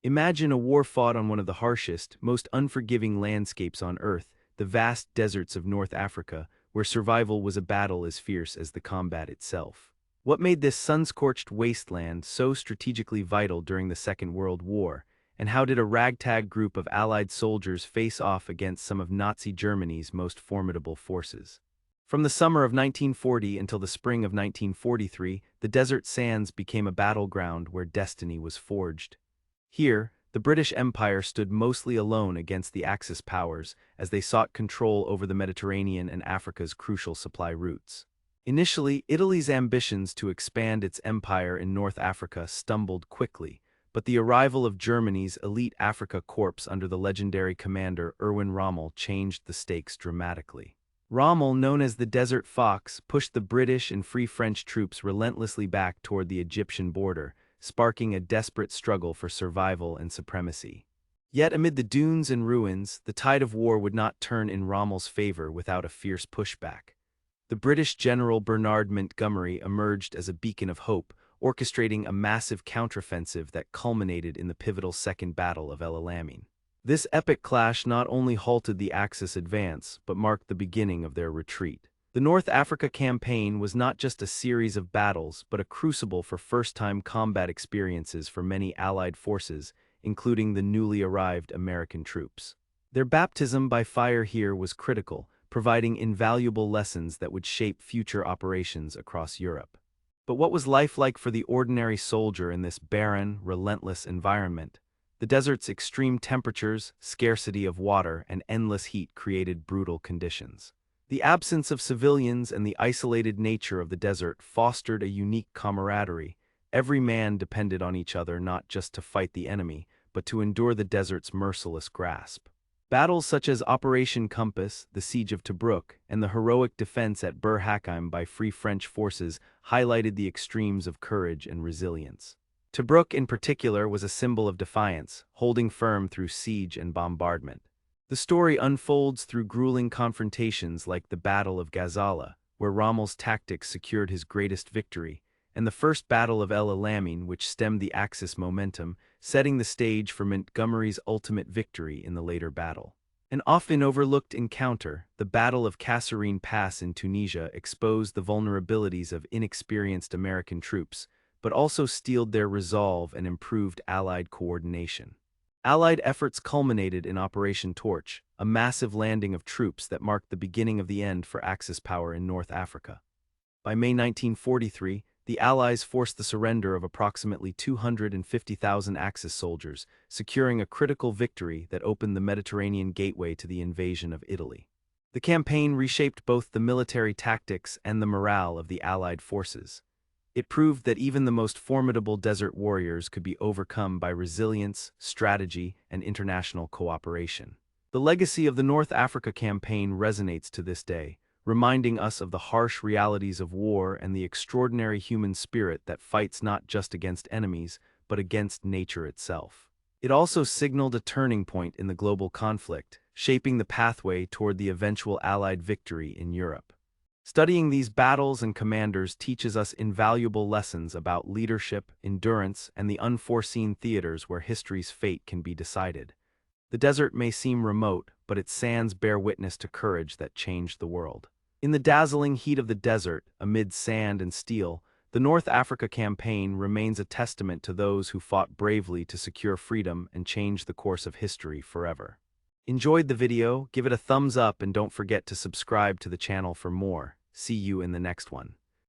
Imagine a war fought on one of the harshest, most unforgiving landscapes on Earth, the vast deserts of North Africa, where survival was a battle as fierce as the combat itself. What made this sun-scorched wasteland so strategically vital during the Second World War, and how did a ragtag group of Allied soldiers face off against some of Nazi Germany's most formidable forces? From the summer of 1940 until the spring of 1943, the desert sands became a battleground where destiny was forged. Here, the British Empire stood mostly alone against the Axis powers as they sought control over the Mediterranean and Africa's crucial supply routes. Initially, Italy's ambitions to expand its empire in North Africa stumbled quickly, but the arrival of Germany's elite Africa Corps under the legendary commander Erwin Rommel changed the stakes dramatically. Rommel, known as the Desert Fox, pushed the British and Free French troops relentlessly back toward the Egyptian border, sparking a desperate struggle for survival and supremacy. Yet amid the dunes and ruins, the tide of war would not turn in Rommel's favor without a fierce pushback. The British general Bernard Montgomery emerged as a beacon of hope, orchestrating a massive counteroffensive that culminated in the pivotal Second Battle of El Alamein. This epic clash not only halted the Axis advance, but marked the beginning of their retreat. The North Africa campaign was not just a series of battles, but a crucible for first-time combat experiences for many Allied forces, including the newly arrived American troops. Their baptism by fire here was critical, providing invaluable lessons that would shape future operations across Europe. But what was life like for the ordinary soldier in this barren, relentless environment? The desert's extreme temperatures, scarcity of water, and endless heat created brutal conditions. The absence of civilians and the isolated nature of the desert fostered a unique camaraderie. Every man depended on each other not just to fight the enemy, but to endure the desert's merciless grasp. Battles such as Operation Compass, the Siege of Tobruk, and the heroic defense at Bir Hakeim by Free French forces highlighted the extremes of courage and resilience. Tobruk in particular was a symbol of defiance, holding firm through siege and bombardment. The story unfolds through grueling confrontations like the Battle of Gazala, where Rommel's tactics secured his greatest victory, and the First Battle of El Alamein, which stemmed the Axis momentum, setting the stage for Montgomery's ultimate victory in the later battle. An often overlooked encounter, the Battle of Kasserine Pass in Tunisia, exposed the vulnerabilities of inexperienced American troops, but also steeled their resolve and improved Allied coordination. Allied efforts culminated in Operation Torch, a massive landing of troops that marked the beginning of the end for Axis power in North Africa. By May 1943, the Allies forced the surrender of approximately 250,000 Axis soldiers, securing a critical victory that opened the Mediterranean gateway to the invasion of Italy. The campaign reshaped both the military tactics and the morale of the Allied forces. It proved that even the most formidable desert warriors could be overcome by resilience, strategy, and international cooperation. The legacy of the North Africa campaign resonates to this day, reminding us of the harsh realities of war and the extraordinary human spirit that fights not just against enemies, but against nature itself. It also signaled a turning point in the global conflict, shaping the pathway toward the eventual Allied victory in Europe. Studying these battles and commanders teaches us invaluable lessons about leadership, endurance, and the unforeseen theaters where history's fate can be decided. The desert may seem remote, but its sands bear witness to courage that changed the world. In the dazzling heat of the desert, amid sand and steel, the North Africa campaign remains a testament to those who fought bravely to secure freedom and change the course of history forever. Enjoyed the video? Give it a thumbs up and don't forget to subscribe to the channel for more. See you in the next one.